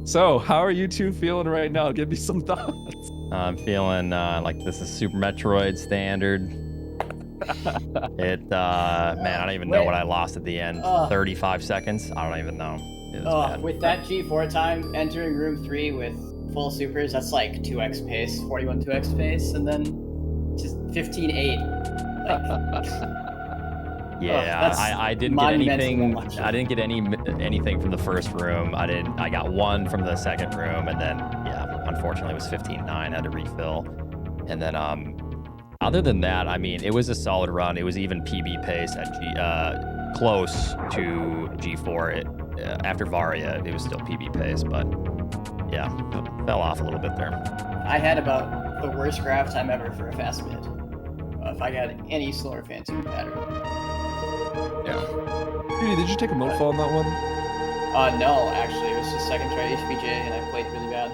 So, how are you two feeling right now? Give me some thoughts. I'm feeling like this is Super Metroid standard. Man, I don't even know what I lost at the end. 35 seconds? I don't even know. It was bad. With that G4 time, entering room 3 with full supers, that's like 2x pace, 41 2x pace, and then just 15-8. Yeah, I didn't get anything. Much. I didn't get anything from the first room. I got one from the second room, and then yeah, unfortunately it was 15-9. I had to refill, and then other than that, I mean, it was a solid run. It was even PB pace at close to G4. After Varia, it was still PB pace, but yeah, fell off a little bit there. I had about the worst graph time ever for a fast mid. If I had any slower fancy pattern. Yeah. Dude, did you take a moat fall on that one? No, actually, it was just second try HPJ, and I played really bad.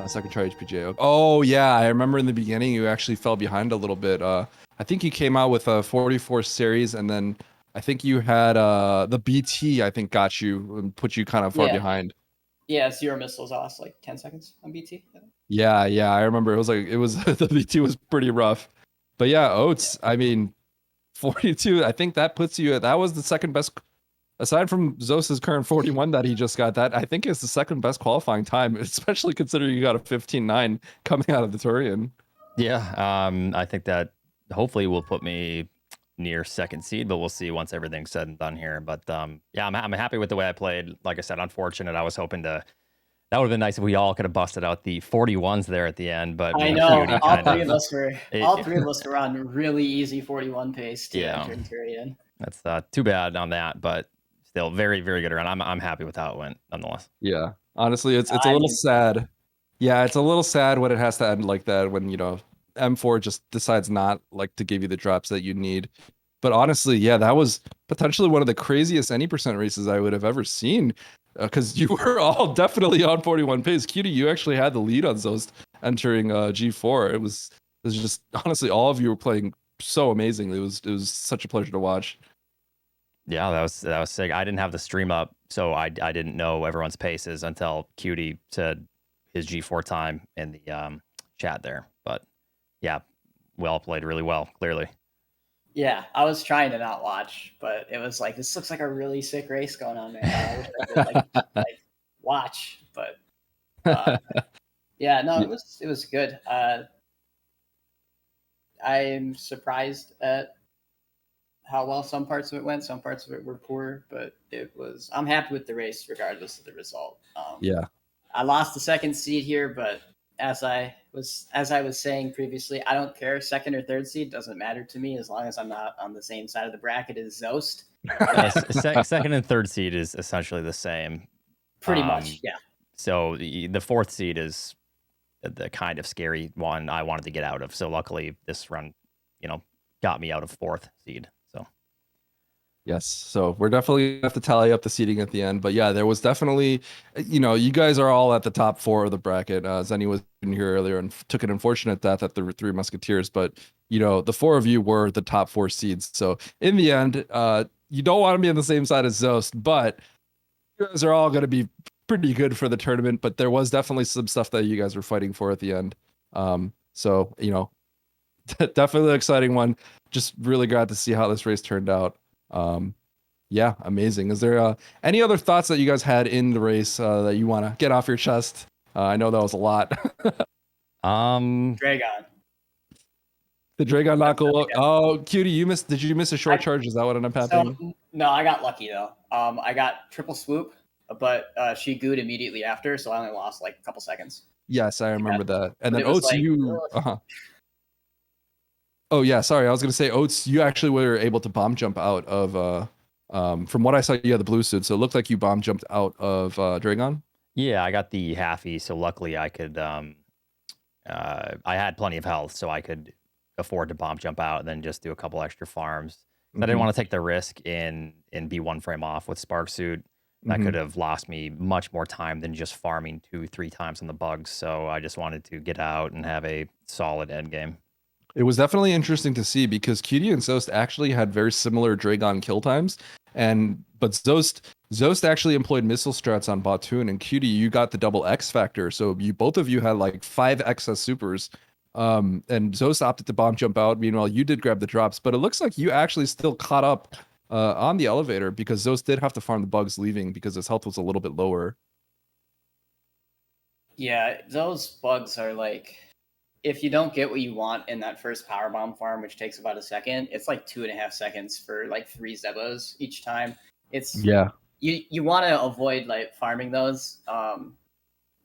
Second try HPJ. Oh yeah, I remember in the beginning you actually fell behind a little bit. I think you came out with a 44 series, and then I think you had the BT. I think got you and put you kind of far behind. Yeah, 0 missiles. I lost like 10 seconds on BT. Yeah, I remember it was the BT was pretty rough, but yeah, Oats. I mean, 42. I think that puts you. That was the second best. Aside from Zos's current 41 that he just got, that I think is the second best qualifying time, especially considering you got a 15-9 coming out of the Turian. Yeah, I think that hopefully will put me near second seed, but we'll see once everything's said and done here. But yeah, I'm happy with the way I played. Like I said, unfortunate. I was hoping to. That would have been nice if we all could have busted out the 41s there at the end. But I know all three of us were on really easy 41 pace to enter Turian. That's too bad on that, but still very, very good round. I'm happy with how it went nonetheless. Yeah, honestly, it's a little sad. Yeah, it's a little sad when it has to end like that, when, you know, M4 just decides not like to give you the drops that you need. But honestly, yeah, that was potentially one of the craziest any percent races I would have ever seen, because you were all definitely on 41 pace. Cutie, you actually had the lead on Zost entering G4. It was just, honestly, all of you were playing so amazingly. It was such a pleasure to watch. Yeah, that was sick. I didn't have the stream up, so I didn't know everyone's paces until Cutie said his G4 time in the chat there. But yeah, well played, really well, clearly. Yeah, I was trying to not watch, but it was like, this looks like a really sick race going on, man. I wish I could like watch, but yeah, no, it was good. I'm surprised at how well some parts of it went. Some parts of it were poor, but I'm happy with the race regardless of the result. Yeah, I lost the second seed here, but as I was saying previously, I don't care. Second or third seed doesn't matter to me as long as I'm not on the same side of the bracket as Zost. Second and third seed is essentially the same. Pretty much, yeah. So the fourth seed is the kind of scary one I wanted to get out of. So luckily this run, got me out of fourth seed. Yes, so we're definitely gonna have to tally up the seating at the end, but yeah, there was definitely, you guys are all at the top 4 of the bracket. Zenny was in here earlier and took an unfortunate death at the 3 Musketeers, but the 4 of you were the top 4 seeds. So in the end, you don't want to be on the same side as Zost, but you guys are all going to be pretty good for the tournament. But there was definitely some stuff that you guys were fighting for at the end. So definitely an exciting one. Just really glad to see how this race turned out. Yeah, amazing. Is there any other thoughts that you guys had in the race that you want to get off your chest? I know that was a lot. Dragon. The Dragon not go. Oh, Cutie, did you miss a short charge? Is that what ended up happening? So, no, I got lucky though. I got triple swoop, but she gooed immediately after, so I only lost like a couple seconds. Yes, I remember that. And then Oats, Oh yeah, sorry. I was gonna say, Oats, you actually were able to bomb jump out of from what I saw, you had the blue suit, so it looked like you bomb jumped out of Dragon. Yeah, I got the halfie, so luckily I could I had plenty of health, so I could afford to bomb jump out and then just do a couple extra farms. I didn't want to take the risk in be 1 frame off with Spark Suit. That could have lost me much more time than just farming 2-3 times on the bugs. So I just wanted to get out and have a solid end game. It was definitely interesting to see because Cutie and Zost actually had very similar Dragon kill times, but Zost actually employed missile strats on Batoon, and Cutie, you got the double X factor, so both of you had like 5 excess supers, and Zost opted to bomb jump out. Meanwhile, you did grab the drops, but it looks like you actually still caught up on the elevator because Zost did have to farm the bugs leaving because his health was a little bit lower. Yeah, those bugs are like if you don't get what you want in that first power bomb farm, which takes about a second, it's like 2.5 seconds for like 3 Zebos each time. It's Yeah. you want to avoid like farming those.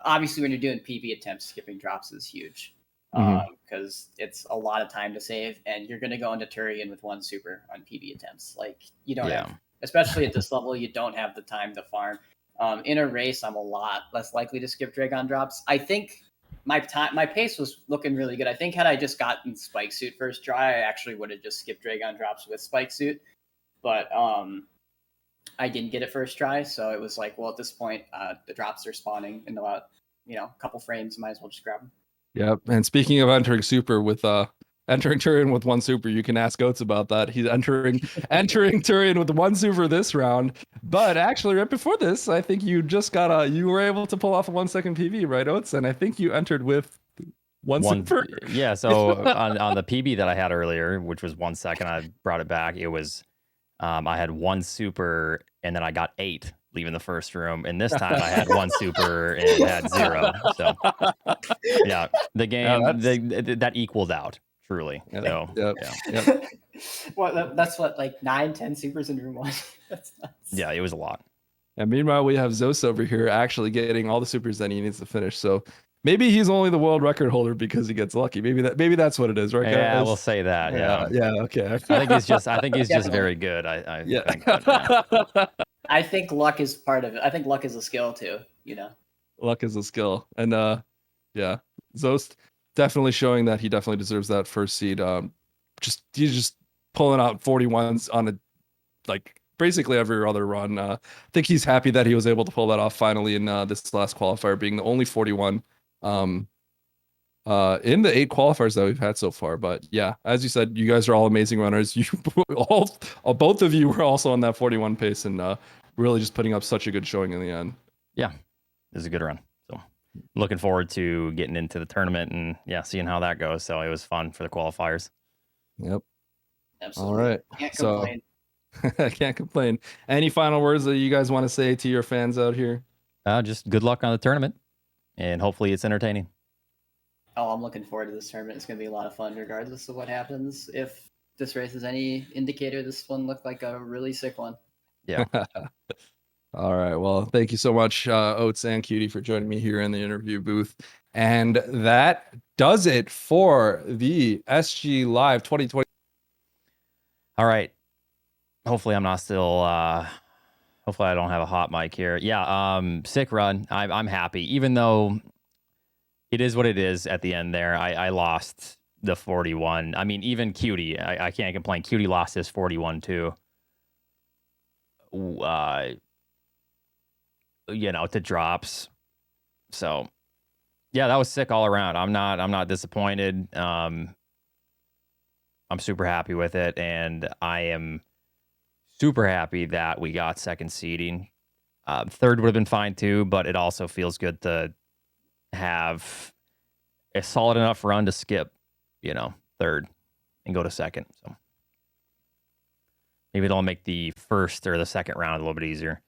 Obviously, when you're doing PB attempts, skipping drops is huge because it's a lot of time to save, and you're going to go into Turian with 1 super on PB attempts. Like you don't have, especially at this level, you don't have the time to farm. In a race, I'm a lot less likely to skip Dragon drops. I think my pace was looking really good. I think had I just gotten Spike Suit first try, I actually would have just skipped Dragon drops with Spike Suit. But I didn't get it first try, so it was like, well, at this point, the drops are spawning in about a couple frames. Might as well just grab them. Yep. And speaking of entering super with entering Turian with 1 super, you can ask Oats about that. He's entering Turian with 1 super this round. But actually, right before this, I think you just got you were able to pull off a 1 second PB, right, Oats? And I think you entered with one super. Yeah. So on the PB that I had earlier, which was 1 second, I brought it back. It was I had 1 super and then I got 8 leaving the first room. And this time I had 1 super and had 0. So yeah, the game that equals out truly. Yep. So Yep. Well, that's what, like 9-10 supers in room 1. That's nuts. Yeah, it was a lot. And meanwhile, we have Zos over here actually getting all the supers that he needs to finish. So maybe he's only the world record holder because he gets lucky. Maybe that's what it is, right? Yeah, guys? we'll say that. Yeah. Okay. I think he's just very good. I think, I think luck is part of it. I think luck is a skill too. Luck is a skill, and yeah, Zost definitely showing that he definitely deserves that first seed. He's just pulling out 41s on a basically every other run. I think he's happy that he was able to pull that off finally in this last qualifier, being the only 41 in the 8 qualifiers that we've had so far. But yeah, as you said, you guys are all amazing runners. You both of you were also on that 41 pace and really just putting up such a good showing in the end. Yeah, it was a good run. So looking forward to getting into the tournament and seeing how that goes. So it was fun for the qualifiers. Yep. Absolutely. All right. Can't complain. I can't complain. Any final words that you guys want to say to your fans out here? Just good luck on the tournament, and hopefully it's entertaining. Oh, I'm looking forward to this tournament. It's going to be a lot of fun regardless of what happens. If this race is any indicator, this one looked like a really sick one. Yeah. All right. Well, thank you so much, Oats and Cutie, for joining me here in the interview booth. And that does it for the SG Live 2020. All right. Hopefully I'm not still hopefully I don't have a hot mic here. Yeah, sick run. I'm happy, even though it is what it is at the end there. I lost the 41. I mean, even Cutie, I can't complain. Cutie lost his 41 too. To drops. So yeah, that was sick all around. I'm not disappointed. I'm super happy with it, and I am super happy that we got second seeding. Third would have been fine too, but it also feels good to have a solid enough run to skip, third and go to second. So maybe it'll make the first or the second round a little bit easier.